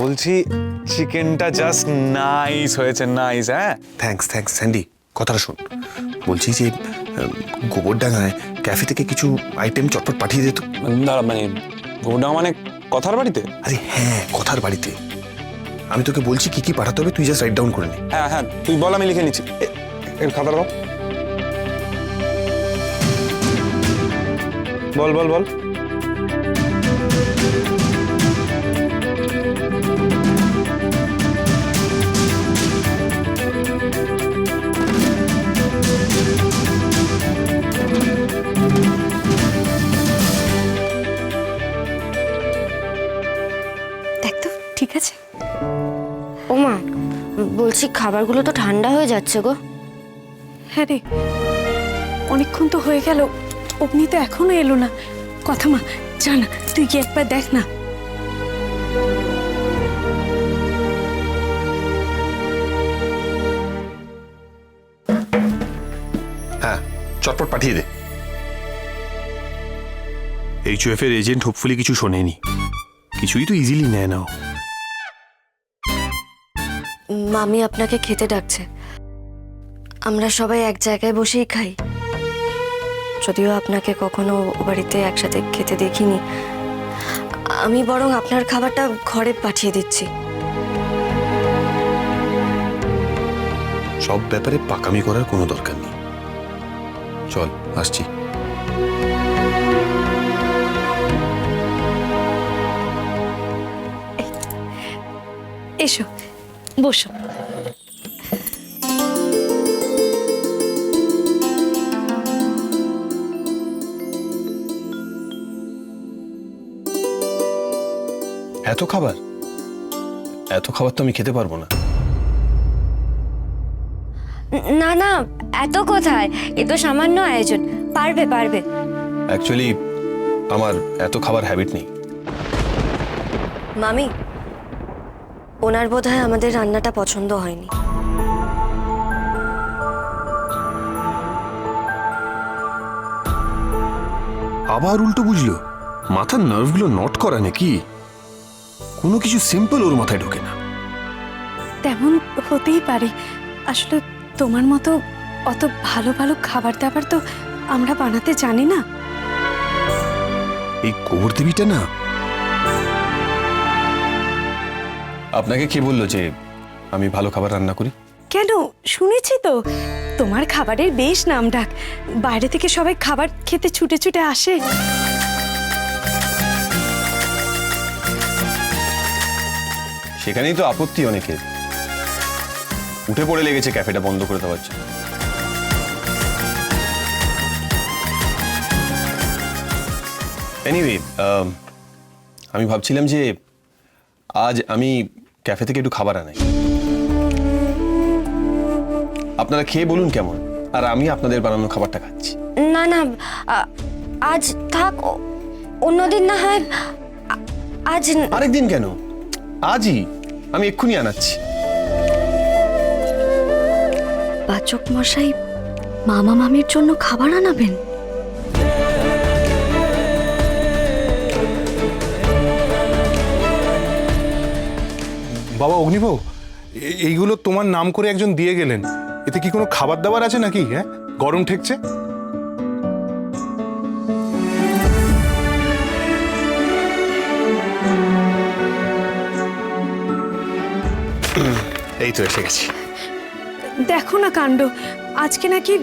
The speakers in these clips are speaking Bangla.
বলছি চিকেনটা জাস্ট নাইস হয়েছে, নাইস। হ্যাঁ, থ্যাঙ্কস থ্যাঙ্কস স্যান্ডি, কথাটা শোন। বলছি যে গোবরডাঙ্গায় ক্যাফে থেকে কিছু আইটেম চটপট পাঠিয়ে দে তো। দাঁড়া, মানে গোডাউন মানে কথার বাড়িতে? আরে হ্যাঁ, কথার বাড়িতে। আমি তোকে বলছি কি কি পাঠাতে হবে, তুই জাস্ট রাইট ডাউন করে নে। হ্যাঁ হ্যাঁ, তুই বল, আমি লিখে নিচ্ছি। এর খাতাটা দাও। বল বল বল। দেখ তো ঠিক আছে। ওমা, বলছি খাবারগুলো তো ঠান্ডা হয়ে যাচ্ছে গো। হ্যাঁ রে, অনেকক্ষণ তো হয়ে গেল, অগ্নি তো এখনো এলো না। কথা মা, যা না, তুই গিয়ে একবার দেখ না। হ্যাঁ, চটপট পাঠিয়ে দে। এইচওএফ এর এজেন্ট হোপফুলি কিছু শোনেনি, কিছুই তো ইজিলি নেয় না। মামি আপনাকে খেতে ডাকছে। আমরা সবাই এক জায়গায় বসেই খাই। যদিও আপনাকে কখনো ও বাড়িতে একসাথে খেতে দেখিনি, আমি বরং আপনার খাবারটা ঘরে পাঠিয়ে দিচ্ছি। সব ব্যাপারে পাকামি করার কোনো দরকার নেই। চল, আসছি। এসো, বসো। এত খাবার, এত খাবার তো আমি খেতে পারবো না। না না, এত কোথায়, এ তো সামান্য আয়োজন। পারবে পারবে। অ্যাকচুয়ালি আমার এত খাবার হ্যাবিট নেই। মামি, ওনার বোধহয় আমাদের রান্নাটা পছন্দ হয়নি। আবার উল্টো বুঝলো, মাথার নার্ভগুলো নট করা নাকি? কোনো কিছু সিম্পল ওর মাথায় ঢোকে না। তেমন হতেই পারে। আসলে তোমার মতো অত ভালো ভালো খাবার দাবার তো আমরা বানাতে জানি না। এই গোবর দেবীটা না, আপনাকে কে বললো যে আমি ভালো খাবার রান্না করি? কেন, শুনেছি তো তোমার খাবারের বেশ নাম ডাক। বাইরে থেকে সবাই খাবার খেতে ছুটে ছুটে আসে। সেখানেই তো আপত্তি অনেকের। উঠে পড়ে লেগেছে ক্যাফেটা বন্ধ করে দেওয়ার জন্য। এনিওয়ে, আমি ভাবছিলাম যে আজ আমি ক্যাফে থেকে একটু খাবার আনাই। আপনারা খেয়ে বলুন কেমন, আর আমি আপনাদের বানানো খাবারটা খাচ্ছি। না না, আজ থাক, অন্যদিন না হয়। আজ আরেকদিন কেন, আজই আমি এক্ষুনি আনাচ্ছি। পাচক মশাই মামা মামির জন্য খাবার আনাবেন? বাবা অগ্নিভোগ, এইগুলো তোমার নাম করে একজন দিয়ে গেলেন। এতে কি কোনো খাবার দাবার আছে নাকি? হ্যাঁ, গরম ঠেকছে। এই তো এসে গেছি। দেখো না কাণ্ড, আজকে নাকি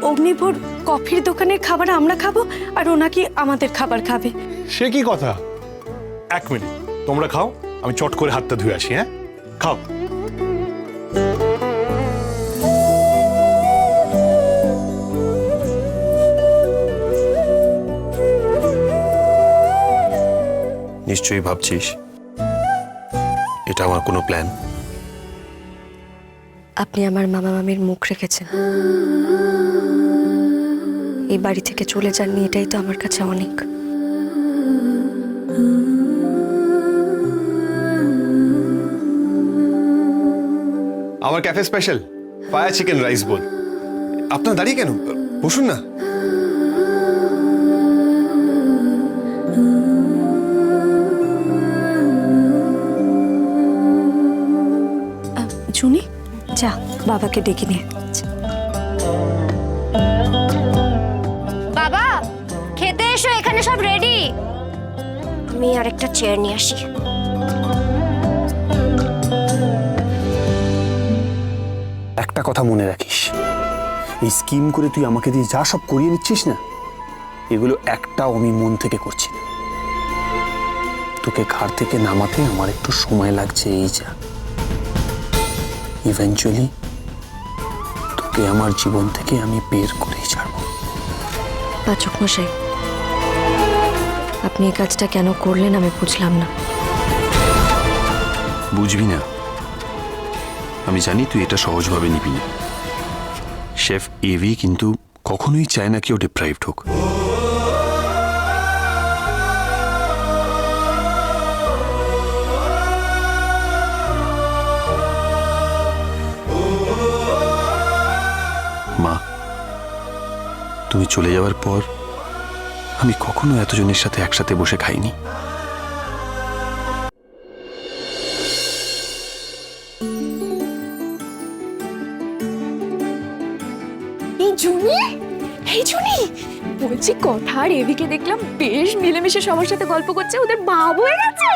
অগ্নিভোর কফির দোকানের খাবার আমরা খাবো, আর ও নাকি আমাদের খাবার খাবে। সে কি কথা? এক মিনিট, তোমরা খাও, আমি চট করে হাতটা ধুয়ে আসি। হ্যাঁ, খাও। নিশ্চয়ই ভাবছিস এটা আমার কোনো প্ল্যান। আপনি আমার মামা মামির মুখ রেখেছেন। এই বাড়ি থেকে চলে যাননি, এটাই তো আমার কাছে অনেক। আমার cafe special fire chicken rice bowl. আপনার দাঁড়িয়ে কেন, বসুন না। শুনি, যা বাবাকে ডেকে নিয়ে। বাবা খেতে এসো, এখানে সব রেডি। আমি আরেকটা চেয়ার নিয়ে আসি। একটা কথা মনে রাখিস, এই স্কিম করে তুই আমাকে দিয়ে যা সব করিয়ে নিচ্ছিস না, এগুলো একটাও আমি মন থেকে করছি না। তোকে ঘাড় থেকে নামাতে আমার একটু সময় লাগছে, এই যা। ইভেনচুয়ালি তোকে আমার জীবন থেকে আমি বের করেই ছাড়বো। পাচক মশাই, আপনি এই কাজটা কেন করলেন আমি বুঝলাম না। বুঝবি না, আমি জানি তুই এটা সহজভাবে নিবি না। শেফ এভি কিন্তু কখনোই চায় না কেউ ডিপ্রাইভড হোক। মা, তুমি চলে যাওয়ার পর আমি কখনো এতজনের সাথে একসাথে বসে খাইনি। এই জুনি বলছি, কথা আর এভিকে দেখলাম বেশ মিলেমিশে সবার সাথে গল্প করছে, ওদের বাবু হয়ে গেছে।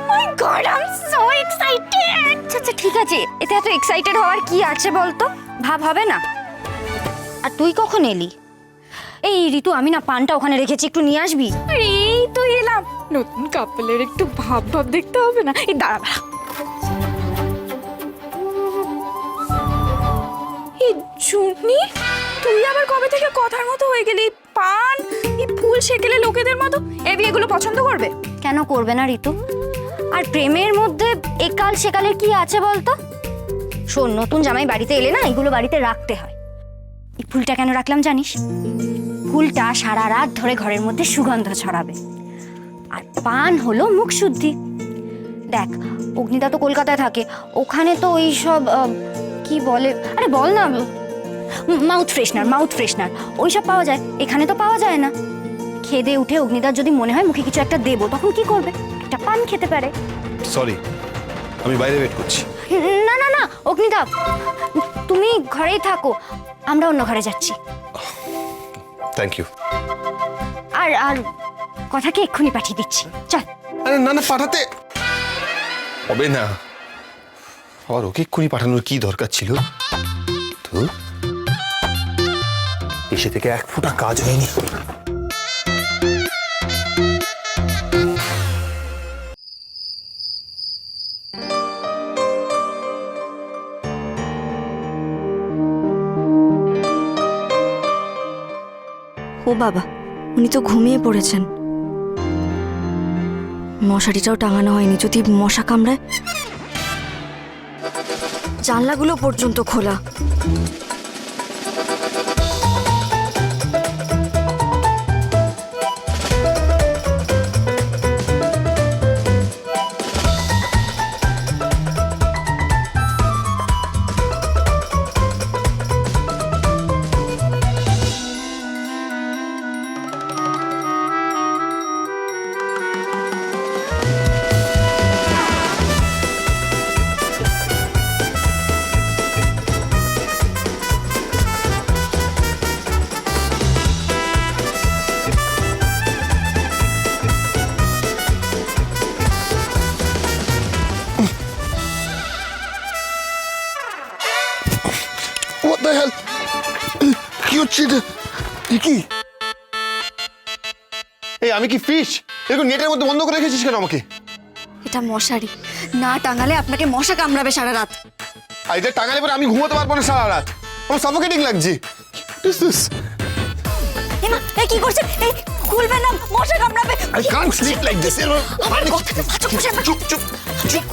My god, I am so excited. আচ্ছা ঠিক আছে, এতে এত এক্সাইটেড হওয়ার কি আছে বলতো? ভাব হবে না? আর তুই কখন এলি? এই ঋতু, আমি না পানটা ওখানে রেখেছি, একটু নিয়ে আসবি? এই তো এলাম, নতুন কাপলের একটু ভাব ভাব দেখতে হবে না? এই দাঁড়া দাঁড়া, এই জুনি তুই আবার কবে থেকে কথার মতো হয়ে গেলি? পান, এই ফুল সেকেলে লোকেদের মতো। এভি এগুলো পছন্দ করবে? কেন করবে না ঋতু? আর প্রেমের মধ্যে একাল সেকালের কি আছে বলতো? শোন, নতুন জামাই বাড়িতে এলে না এগুলো বাড়িতে রাখতে হয়। এই ফুলটা কেন রাখলাম জানিস? ফুলটা সারা রাত ধরে ঘরের মধ্যে সুগন্ধ ছড়াবে। আর পান হলো মুখ শুদ্ধি। দেখ, অগ্নিদা তো কলকাতায় থাকে, ওখানে তো ওই সব কি বলে, আরে বল না, মাউথ ফ্রেশনার ওইসব পাওয়া যায়। এখানে তো পাওয়া যায় না। খেদে উঠে অগ্নিদার যদি মনে হয় মুখে কিছু একটা দেবো, তখন কি করবে? একটা পান খেতে পারে। সরি, আমি বাইরে ওয়েট করছি। না না না অগ্নিদা, তুমি ঘরেই থাকো, আমরা অন্য ঘরে যাচ্ছি। Thank you. আর আর কথাকে এক্ষুনি পাঠিয়ে দিচ্ছি, চল। আরে না না, পাঠাতে হবে না। আবার ওকে এক্ষুনি পাঠানোর কি দরকার ছিল? তো এসে থেকে এক ফোঁটা কাজ হয়নি। ও বাবা, উনি তো ঘুমিয়ে পড়েছেন। মশারিটাও টাঙানো হয়নি, যদি মশা কামড়ায়। জানলাগুলো পর্যন্ত খোলা। What the hell? কি হচ্ছে এটা? কি এই, আমি কি ফিশ? এরকম নেটের মধ্যে বন্ধ করে রেখেছিস কেন আমাকে? এটা মশারি, না টাঙালে আপনাকে মশা কামড়াবে সারা রাত। আর এটা টাঙালে পরে আমি ঘুমোতে পারবো না সারা রাত। আমার সাফোকেটিং লাগছে। What is this? এমা, এই কি করছেন? এই খুলবেন না, মশা কামড়াবে। I can't sleep like this. আমার কথা, চুপ চুপ চুপ